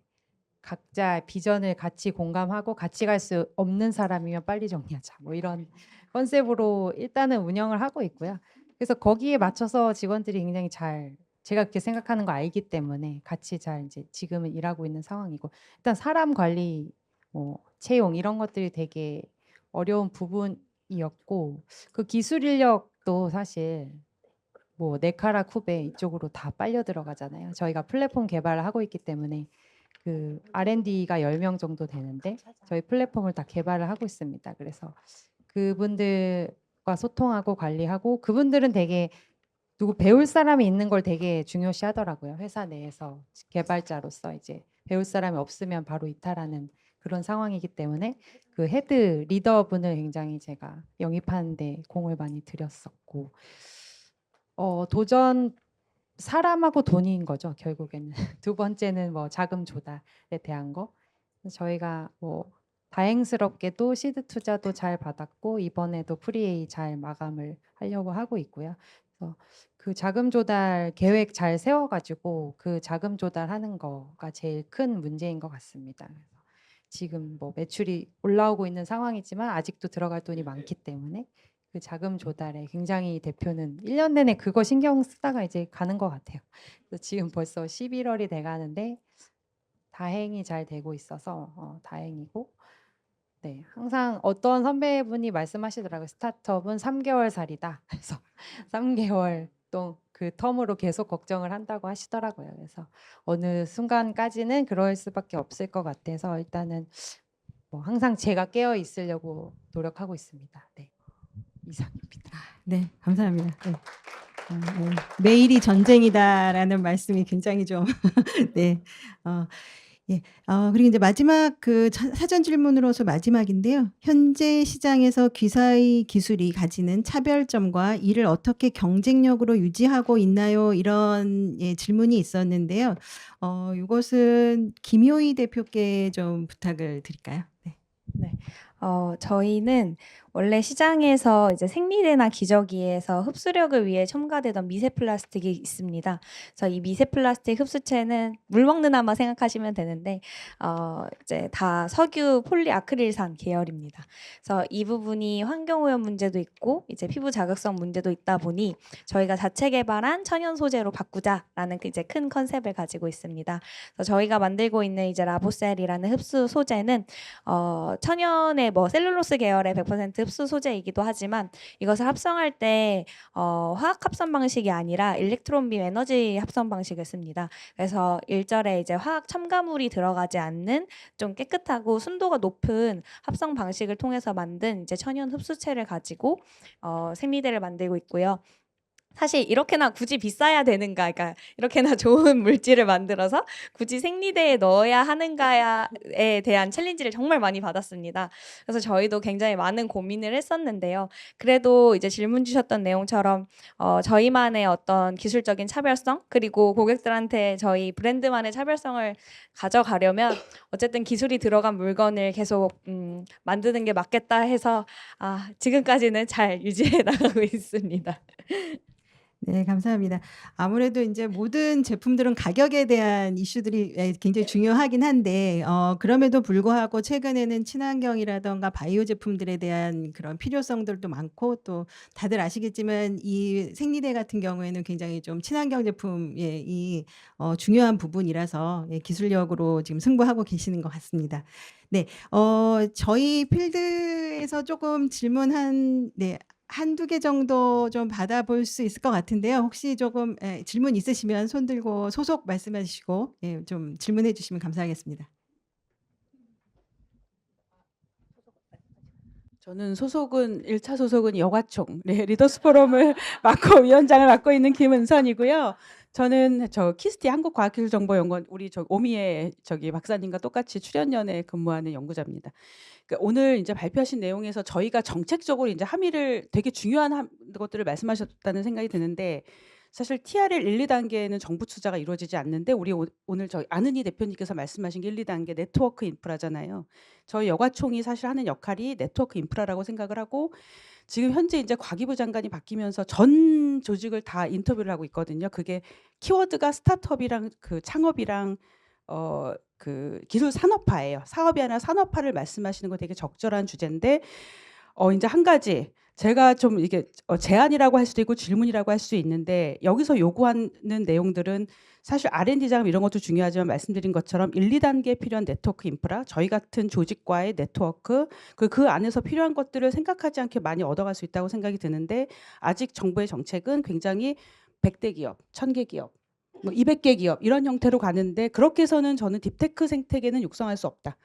각자 비전을 같이 공감하고 같이 갈 수 없는 사람이면 빨리 정리하자. 뭐 이런 컨셉으로 일단은 운영을 하고 있고요. 그래서 거기에 맞춰서 직원들이 굉장히 제가 그렇게 생각하는 거 알기 때문에 같이 잘 이제 지금은 일하고 있는 상황이고 일단 사람 관리, 뭐 채용 이런 것들이 되게 어려운 부분이었고 그 기술 인력도 사실 뭐 네카라 쿠베 이쪽으로 다 빨려 들어가잖아요. 저희가 플랫폼 개발을 하고 있기 때문에 R&D가 10명 정도 되는데 저희 플랫폼을 다 개발을 하고 있습니다. 그래서 그분들과 소통하고 관리하고 그분들은 되게 누구 배울 사람이 있는 걸 되게 중요시 하더라고요. 회사 내에서 개발자로서 이제 배울 사람이 없으면 바로 이탈하는 그런 상황이기 때문에 그 헤드 리더분을 굉장히 제가 영입하는 데 공을 많이 들였었고 도전 사람하고 돈인 거죠. 결국에는 두 번째는 뭐 자금 조달에 대한 거 저희가 뭐 다행스럽게도 시드 투자도 잘 받았고 이번에도 프리A 잘 마감을 하려고 하고 있고요. 그래서 그 자금 조달 계획 잘 세워가지고 그 자금 조달하는 거가 제일 큰 문제인 것 같습니다. 그래서 지금 뭐 매출이 올라오고 있는 상황이지만 아직도 들어갈 돈이 많기 때문에 그 자금 조달에 굉장히 대표는 1년 내내 그거 신경 쓰다가 이제 가는 것 같아요. 그래서 지금 벌써 11월이 돼가는데 다행히 잘 되고 있어서 다행이고 네, 항상 어떤 선배분이 말씀하시더라고요. 스타트업은 3개월 살이다. 그래서 3개월 또 그 텀으로 계속 걱정을 한다고 하시더라고요. 그래서 어느 순간까지는 그럴 수밖에 없을 것 같아서 일단은 뭐 항상 제가 깨어 있으려고 노력하고 있습니다. 네, 이상입니다. 네, 감사합니다. 네. 매일이 전쟁이다라는 말씀이 굉장히 좀 네. 예. 그리고 이제 마지막 사전 질문으로서 마지막인데요. 현재 시장에서 귀사의 기술이 가지는 차별점과 이를 어떻게 경쟁력으로 유지하고 있나요? 이런 질문이 있었는데요. 이것은 김효희 대표께 좀 부탁을 드릴까요? 네. 네. 저희는 원래 시장에서 이제 생리대나 기저귀에서 흡수력을 위해 첨가되던 미세 플라스틱이 있습니다. 그래서 이 미세 플라스틱 흡수체는 물 먹는 아마 생각하시면 되는데 이제 다 석유 폴리아크릴산 계열입니다. 그래서 이 부분이 환경오염 문제도 있고 이제 피부 자극성 문제도 있다 보니 저희가 자체 개발한 천연 소재로 바꾸자라는 이제 큰 컨셉을 가지고 있습니다. 그래서 저희가 만들고 있는 이제 라보셀이라는 흡수 소재는 천연의 뭐 셀룰로스 계열의 100% 다이렉트 흡수 소재이기도 하지만 이것을 합성할 때 화학 합성 방식이 아니라 일렉트론 빔 에너지 합성 방식을 씁니다. 그래서 일절에 이제 화학 첨가물이 들어가지 않는 좀 깨끗하고 순도가 높은 합성 방식을 통해서 만든 이제 천연 흡수체를 가지고 생리대를 만들고 있고요. 사실 이렇게나 굳이 비싸야 되는가, 그러니까 이렇게나 좋은 물질을 만들어서 굳이 생리대에 넣어야 하는가에 대한 챌린지를 정말 많이 받았습니다. 그래서 저희도 굉장히 많은 고민을 했었는데요. 그래도 이제 질문 주셨던 내용처럼 저희만의 어떤 기술적인 차별성 그리고 고객들한테 저희 브랜드만의 차별성을 가져가려면 어쨌든 기술이 들어간 물건을 계속 만드는 게 맞겠다 해서 지금까지는 잘 유지해 나가고 있습니다. 네, 감사합니다. 아무래도 이제 모든 제품들은 가격에 대한 이슈들이 굉장히 중요하긴 한데 그럼에도 불구하고 최근에는 친환경이라든가 바이오 제품들에 대한 그런 필요성들도 많고 또 다들 아시겠지만 이 생리대 같은 경우에는 굉장히 좀 친환경 제품의 이 중요한 부분이라서 기술력으로 지금 승부하고 계시는 것 같습니다. 네, 저희 필드에서 조금 질문 한두 개 정도 좀 받아볼 수 있을 것 같은데요. 혹시 조금 질문 있으시면 손 들고 소속 말씀해 주시고 좀 질문해 주시면 감사하겠습니다. 저는 소속은 1차 소속은 여가총 리더스 포럼을 맡고 위원장을 맡고 있는 김은선이고요. 저는 키스티 한국과학기술정보연구원 우리 오미의 박사님과 똑같이 출연연에 근무하는 연구자입니다. 그러니까 오늘 이제 발표하신 내용에서 저희가 정책적으로 이제 함의를 되게 중요한 것들을 말씀하셨다는 생각이 드는데 사실 TRL 1, 2단계는 정부 투자가 이루어지지 않는데 우리 오늘 저희 안은희 대표님께서 말씀하신 게 1, 2단계 네트워크 인프라잖아요. 저희 여가총이 사실 하는 역할이 네트워크 인프라라고 생각을 하고 지금 현재 이제 과기부 장관이 바뀌면서 전 조직을 다 인터뷰를 하고 있거든요. 그게 키워드가 스타트업이랑 그 창업이랑 그 기술 산업화예요. 사업이 아니라 산업화를 말씀하시는 거 되게 적절한 주제인데 이제 한 가지 제가 좀 이게 제안이라고 할 수도 있고 질문이라고 할 수 있는데 여기서 요구하는 내용들은 사실 R&D 자금 이런 것도 중요하지만 말씀드린 것처럼 1, 2단계에 필요한 네트워크 인프라, 저희 같은 조직과의 네트워크, 그 안에서 필요한 것들을 생각하지 않게 많이 얻어갈 수 있다고 생각이 드는데 아직 정부의 정책은 굉장히 100대 기업, 1000개 기업, 뭐 200개 기업 이런 형태로 가는데 그렇게 해서는 저는 딥테크 생태계는 육성할 수 없다.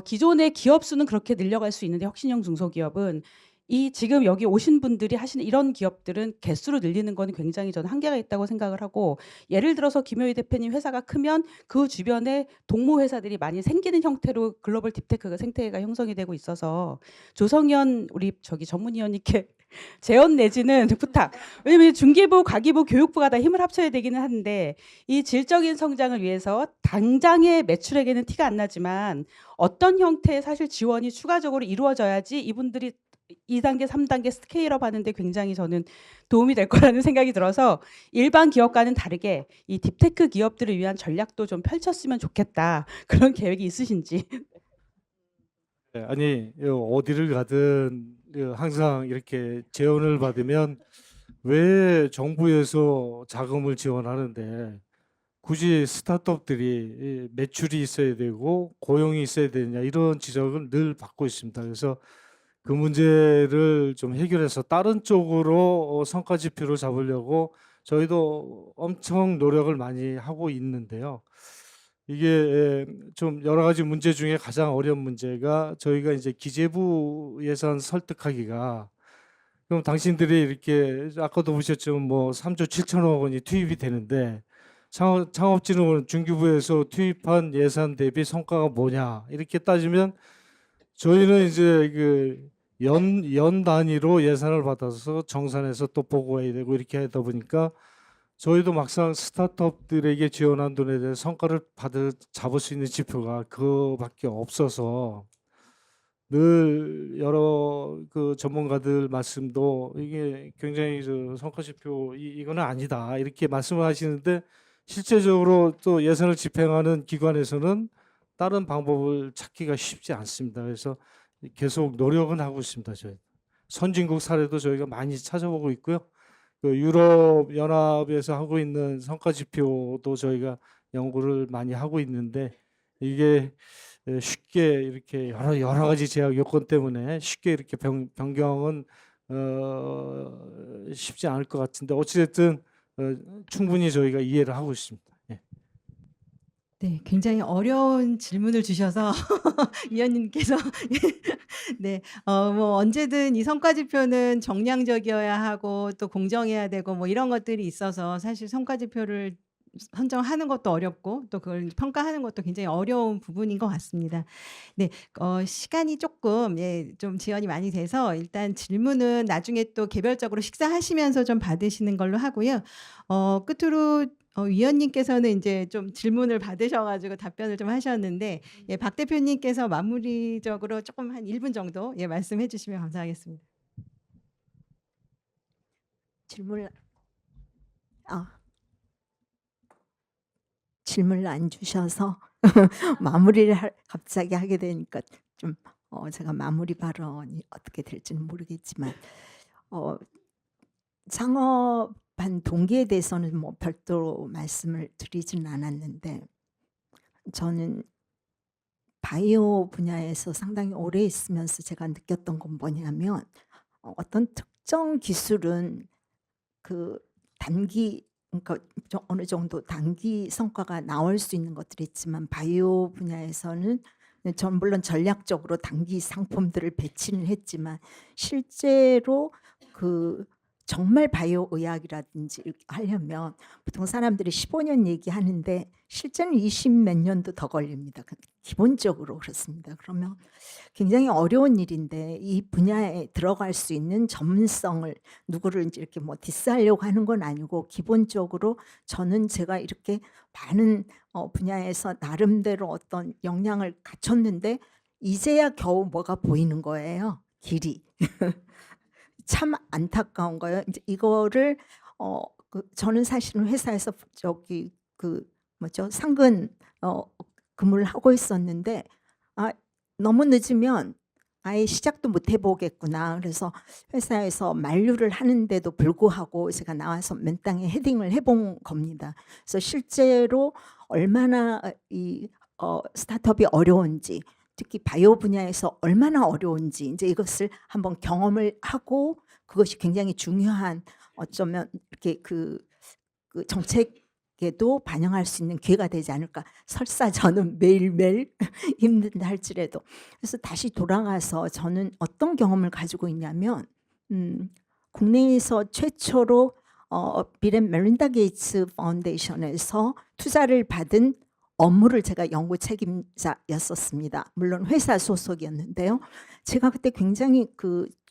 기존의 기업 수는 그렇게 늘려갈 수 있는데 혁신형 중소기업은 이 지금 여기 오신 분들이 하시는 이런 기업들은 개수를 늘리는 건 굉장히 저는 한계가 있다고 생각을 하고 예를 들어서 김효희 대표님 회사가 크면 그 주변에 동모 회사들이 많이 생기는 형태로 글로벌 딥테크 생태계가 형성이 되고 있어서 조성현 우리 전문위원님께 제언 내지는 부탁. 왜냐면 중기부, 과기부, 교육부가 다 힘을 합쳐야 되기는 한데 이 질적인 성장을 위해서 당장의 매출액에는 티가 안 나지만 어떤 형태의 사실 지원이 추가적으로 이루어져야지 이분들이 2단계, 3단계 스케일업 하는데 굉장히 저는 도움이 될 거라는 생각이 들어서 일반 기업과는 다르게 이 딥테크 기업들을 위한 전략도 좀 펼쳤으면 좋겠다. 그런 계획이 있으신지. 네, 아니 어디를 가든 항상 이렇게 제언을 받으면 왜 정부에서 자금을 지원하는데 굳이 스타트업들이 매출이 있어야 되고 고용이 있어야 되느냐 이런 지적을 늘 받고 있습니다. 그래서 그 문제를 좀 해결해서 다른 쪽으로 성과 지표를 잡으려고 저희도 엄청 노력을 많이 하고 있는데요. 이게 좀 여러 가지 문제 중에 가장 어려운 문제가 저희가 이제 기재부 예산 설득하기가 그럼 당신들이 이렇게 아까도 보셨지만 뭐 3조 7천억 원이 투입이 되는데 창업진흥원 중기부에서 투입한 예산 대비 성과가 뭐냐 이렇게 따지면 저희는 이제 그 연 단위로 예산을 받아서 정산해서 또 보고해야 되고 이렇게 하다 보니까 저희도 막상 스타트업들에게 지원한 돈에 대해 성과를 잡을 수 있는 지표가 그밖에 없어서 늘 여러 그 전문가들 말씀도 이게 굉장히 성과 지표 이거는 아니다 이렇게 말씀을 하시는데 실제적으로 또 예산을 집행하는 기관에서는 다른 방법을 찾기가 쉽지 않습니다. 그래서 계속 노력은 하고 있습니다. 저희 선진국 사례도 저희가 많이 찾아보고 있고요. 그 유럽 연합에서 하고 있는 성과 지표도 저희가 연구를 많이 하고 있는데 이게 쉽게 이렇게 여러 가지 제약 요건 때문에 쉽게 이렇게 변경은 쉽지 않을 것 같은데 어찌됐든 충분히 저희가 이해를 하고 있습니다. 예. 네. 굉장히 어려운 질문을 주셔서 위원님께서 네. 뭐 언제든 이 성과 지표는 정량적이어야 하고 또 공정해야 되고 뭐 이런 것들이 있어서 사실 성과 지표를 선정하는 것도 어렵고 또 그걸 평가하는 것도 굉장히 어려운 부분인 것 같습니다. 네. 시간이 조금 좀 지연이 많이 돼서 일단 질문은 나중에 또 개별적으로 식사하시면서 좀 받으시는 걸로 하고요. 끝으로 위원님께서는 인제 좀 질문을 받으셔 가지고 답변을 좀 하셨는데 박 대표님께서 마무리적으로 조금 한 1분 정도 말씀해 주시면 감사하겠습니다. 질문을 안 주셔서 마무리를 갑자기 하게 되니까 좀 제가 마무리 발언이 어떻게 될지는 모르겠지만 창업한 동기에 대해서는 뭐 별도로 말씀을 드리지는 않았는데 저는 바이오 분야에서 상당히 오래 있으면서 제가 느꼈던 건 뭐냐면 어떤 특정 기술은 그 단기 그러니까 어느 정도 단기 성과가 나올 수 있는 것들이 있지만 바이오 분야에서는 전 물론 전략적으로 단기 상품들을 배치는 했지만 실제로 그 정말 바이오 의학이라든지 이렇게 하려면 보통 사람들이 15년 얘기하는데 실제는 20 몇 년도 더 걸립니다. 기본적으로 그렇습니다. 그러면 굉장히 어려운 일인데 이 분야에 들어갈 수 있는 전문성을 누구를 이제 이렇게 뭐 디스하려고 하는 건 아니고 기본적으로 저는 제가 이렇게 많은 분야에서 나름대로 어떤 역량을 갖췄는데 이제야 겨우 뭐가 보이는 거예요. 길이. 참 안타까운 거예요. 이제 이거를 저는 사실은 회사에서 저기 그 뭐죠 상근 근무를 하고 있었는데 너무 늦으면 아예 시작도 못 해보겠구나. 그래서 회사에서 만류를 하는데도 불구하고 제가 나와서 맨땅에 헤딩을 해본 겁니다. 그래서 실제로 얼마나 이 스타트업이 어려운지 특히 바이오 분야에서 얼마나 어려운지 이제 이것을 한번 경험을 하고 그것이 굉장히 중요한 어쩌면 이렇게 그 정책에도 반영할 수 있는 기회가 되지 않을까. 설사 저는 매일매일 힘든다 할지라도. 그래서 다시 돌아가서 저는 어떤 경험을 가지고 있냐면 국내에서 최초로 빌 앤 멜린다 게이츠 파운데이션에서 투자를 받은 업무를 제가 연구 책임자였었습니다. 물론 회사 소속이었는데요. 제가 그때 굉장히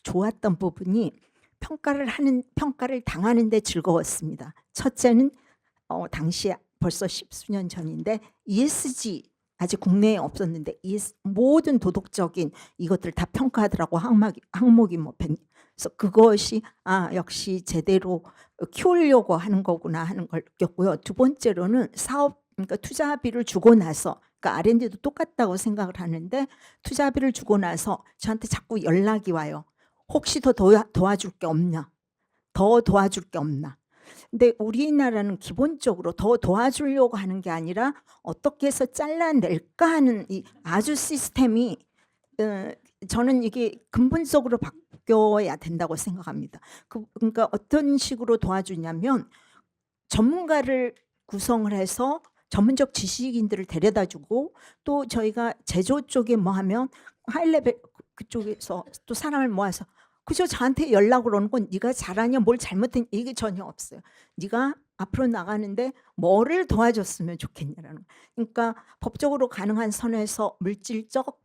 좋았던 부분이 평가를 당하는데 즐거웠습니다. 첫째는 당시에 벌써 십수년 전인데 ESG 아직 국내에 없었는데 모든 도덕적인 이것들 다 평가하더라고. 항목이 뭐 그래서 그것이 역시 제대로 키우려고 하는 거구나 하는 걸 느꼈고요. 두 번째로는 그러니까 투자비를 주고 나서 그러니까 R&D도 똑같다고 생각을 하는데 투자비를 주고 나서 저한테 자꾸 연락이 와요. 혹시 더 도와줄 게 없냐? 더 도와줄 게 없나? 근데 우리나라는 기본적으로 더 도와주려고 하는 게 아니라 어떻게 해서 잘라낼까 하는 이 아주 시스템이 저는 이게 근본적으로 바뀌어야 된다고 생각합니다. 그러니까 어떤 식으로 도와주냐면 전문가를 구성을 해서 전문적 지식인들을 데려다주고 또 저희가 제조 쪽에 뭐 하면 하이레벨 그쪽에서 또 사람을 모아서 그저 저한테 연락을 오는 건 네가 잘하냐 뭘 잘못했냐 이게 전혀 없어요. 네가 앞으로 나가는데 뭐를 도와줬으면 좋겠냐라는. 그러니까 법적으로 가능한 선에서 물질적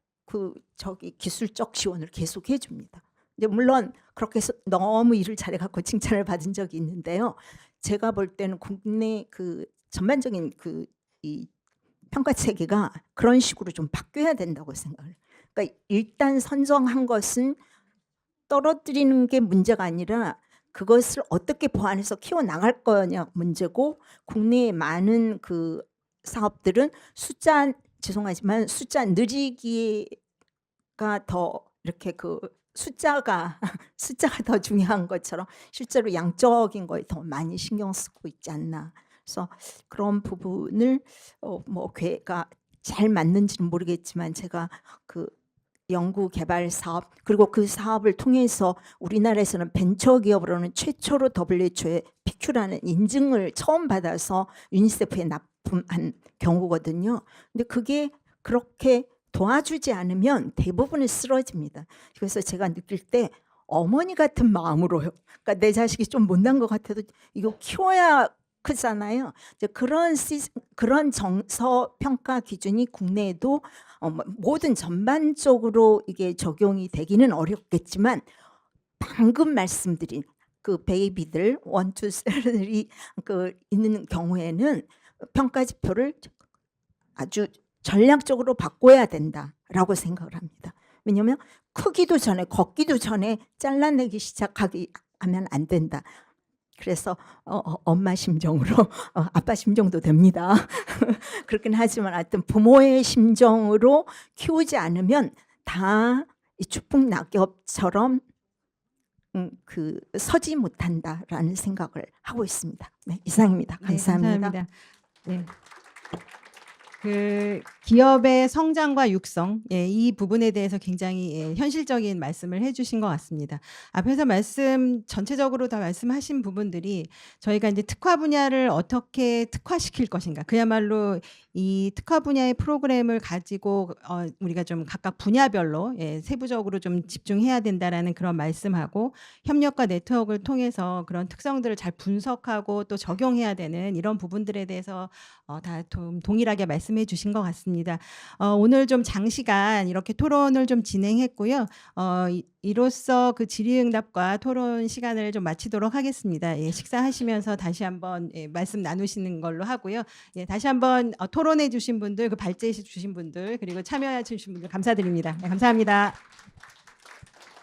기술적 지원을 계속 해줍니다. 근데 물론 그렇게 해서 너무 일을 잘해갖고 칭찬을 받은 적이 있는데요. 제가 볼 때는 국내 전반적인 이 평가 체계가 그런 식으로 좀 바뀌어야 된다고 생각을 해요. 그러니까 일단 선정한 것은 떨어뜨리는 게 문제가 아니라 그것을 어떻게 보완해서 키워나갈 거냐 문제고 국내의 많은 사업들은 죄송하지만 숫자 느리기가 더 이렇게 숫자가 더 중요한 것처럼 실제로 양적인 거에 더 많이 신경 쓰고 있지 않나. 그래서 그런 부분을 잘 맞는지는 모르겠지만 제가 그 연구 개발 사업 그리고 그 사업을 통해서 우리나라에서는 벤처기업으로는 최초로 WHO의 PQ라는 인증을 처음 받아서 유니세프에 납품한 경우거든요. 근데 그게 그렇게 도와주지 않으면 대부분은 쓰러집니다. 그래서 제가 느낄 때 어머니 같은 마음으로요. 그러니까 내 자식이 좀 못난 것 같아도 이거 키워야 크잖아요. 이제 그런 정서 평가 기준이 국내에도 모든 전반적으로 이게 적용이 되기는 어렵겠지만 방금 말씀드린 그 베이비들 1, 2, 3이 그 있는 경우에는 평가 지표를 아주 전략적으로 바꿔야 된다라고 생각을 합니다. 왜냐하면 크기도 전에 걷기도 전에 잘라내기 시작하기 하면 안 된다. 그래서 엄마 심정으로 아빠 심정도 됩니다. 그렇긴 하지만 하여튼 부모의 심정으로 키우지 않으면 다 이 추풍 낙엽처럼 그 서지 못한다라는 생각을 하고 있습니다. 네, 이상입니다. 감사합니다. 네, 감사합니다. 네. 그 기업의 성장과 육성, 이 부분에 대해서 굉장히 현실적인 말씀을 해주신 것 같습니다. 앞에서 전체적으로 다 말씀하신 부분들이 저희가 이제 특화 분야를 어떻게 특화시킬 것인가, 그야말로 이 특화 분야의 프로그램을 가지고 우리가 좀 각각 분야별로 세부적으로 좀 집중해야 된다라는 그런 말씀하고, 협력과 네트워크를 통해서 그런 특성들을 잘 분석하고 또 적용해야 되는 이런 부분들에 대해서 다 동일하게 말씀해 주신 것 같습니다. 오늘 좀 장시간 이렇게 토론을 좀 진행했고요. 이로써 그 질의응답과 토론 시간을 좀 마치도록 하겠습니다. 식사하시면서 다시 한번 말씀 나누시는 걸로 하고요. 다시 한번 토론해 주신 분들, 그 발제해 주신 분들, 그리고 참여해 주신 분들 감사드립니다. 네, 감사합니다.